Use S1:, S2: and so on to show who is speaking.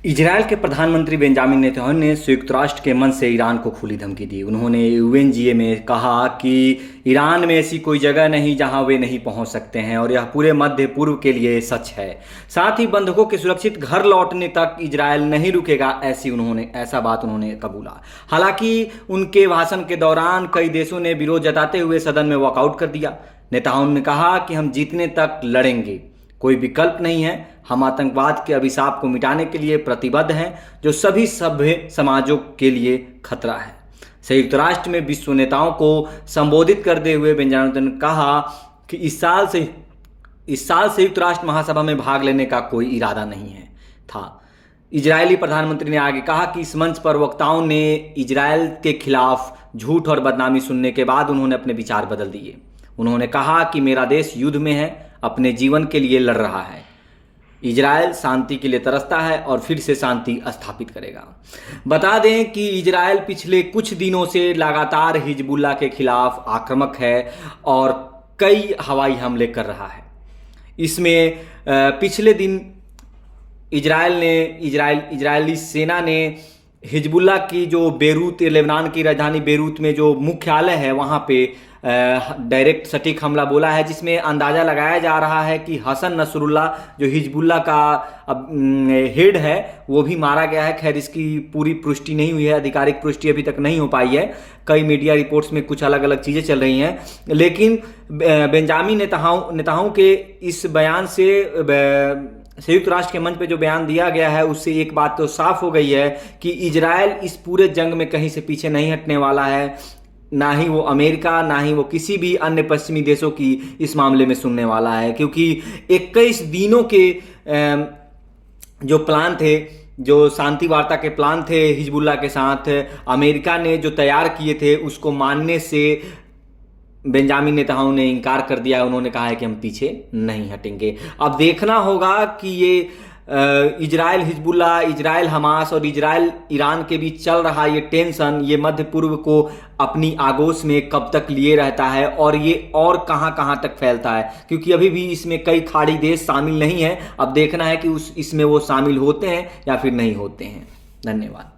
S1: Israel के प्रधानमंत्री Benjamin Netanyahu ने संयुक्त राष्ट्र के मंच से ईरान को खुली धमकी दी। उन्होंने यूएनजीए में कहा कि ईरान में ऐसी कोई जगह नहीं जहां वे नहीं पहुंच सकते हैं और यह पूरे मध्य पूर्व के लिए सच है। साथ ही बंधकों के सुरक्षित घर लौटने तक इजरायल नहीं रुकेगा, ऐसा बात उन्होंने कबूला। हालांकि उनके भाषण के दौरान कई देशों ने विरोध जताते हुए सदन में वॉकआउट कर दिया। नेतन्याहू ने कहा कि हम जीतने तक लड़ेंगे, कोई विकल्प नहीं है। हम आतंकवाद के अभिशाप को मिटाने के लिए प्रतिबद्ध हैं, जो सभी सभ्य समाजों के लिए खतरा है। संयुक्त राष्ट्र में विश्व नेताओं को संबोधित करते हुए बेंजामिन ने कहा कि इस साल संयुक्त राष्ट्र महासभा में भाग लेने का कोई इरादा नहीं था। इजरायली प्रधानमंत्री ने आगे कहा कि इस मंच पर वक्ताओं ने इजरायल के खिलाफ झूठ और बदनामी सुनने के बाद उन्होंने अपने विचार बदल दिए। उन्होंने कहा कि मेरा देश युद्ध में है, अपने जीवन के लिए लड़ रहा है। इजरायल शांति के लिए तरसता है और फिर से शांति स्थापित करेगा। बता दें कि इजरायल पिछले कुछ दिनों से लगातार हिजबुल्लाह के खिलाफ आक्रामक है और कई हवाई हमले कर रहा है। इसमें पिछले दिन इजरायली सेना ने हिजबुल्लाह की जो बेरूत, लेबनान की राजधानी बेरूत में जो मुख्यालय है वहाँ पे डायरेक्ट सटीक हमला बोला है, जिसमें अंदाज़ा लगाया जा रहा है कि हसन नसरुल्लाह जो हिजबुल्लाह का हेड है वो भी मारा गया है। खैर, इसकी पूरी पुष्टि नहीं हुई है, आधिकारिक पुष्टि अभी तक नहीं हो पाई है। कई मीडिया रिपोर्ट्स में कुछ अलग अलग चीज़ें चल रही हैं, लेकिन बेंजामिन नेतन्याहू के इस बयान से, संयुक्त राष्ट्र के मंच पे जो बयान दिया गया है, उससे एक बात तो साफ हो गई है कि इजरायल इस पूरे जंग में कहीं से पीछे नहीं हटने वाला है। ना ही वो अमेरिका, ना ही वो किसी भी अन्य पश्चिमी देशों की इस मामले में सुनने वाला है, क्योंकि 21 दिनों के जो प्लान थे, जो शांति वार्ता के प्लान थे हिजबुल्लाह के साथ, अमेरिका ने जो तैयार किए थे, उसको मानने से बेंजामिन नेतन्याहू ने इनकार कर दिया है। उन्होंने कहा है कि हम पीछे नहीं हटेंगे। अब देखना होगा कि ये इजरायल हिजबुल्लाह, इजरायल हमास और इजरायल ईरान के बीच चल रहा ये टेंशन, ये मध्य पूर्व को अपनी आगोश में कब तक लिए रहता है और ये और कहां तक फैलता है, क्योंकि अभी भी इसमें कई खाड़ी देश शामिल नहीं है। अब देखना है कि इसमें वो शामिल होते हैं या फिर नहीं होते हैं। धन्यवाद।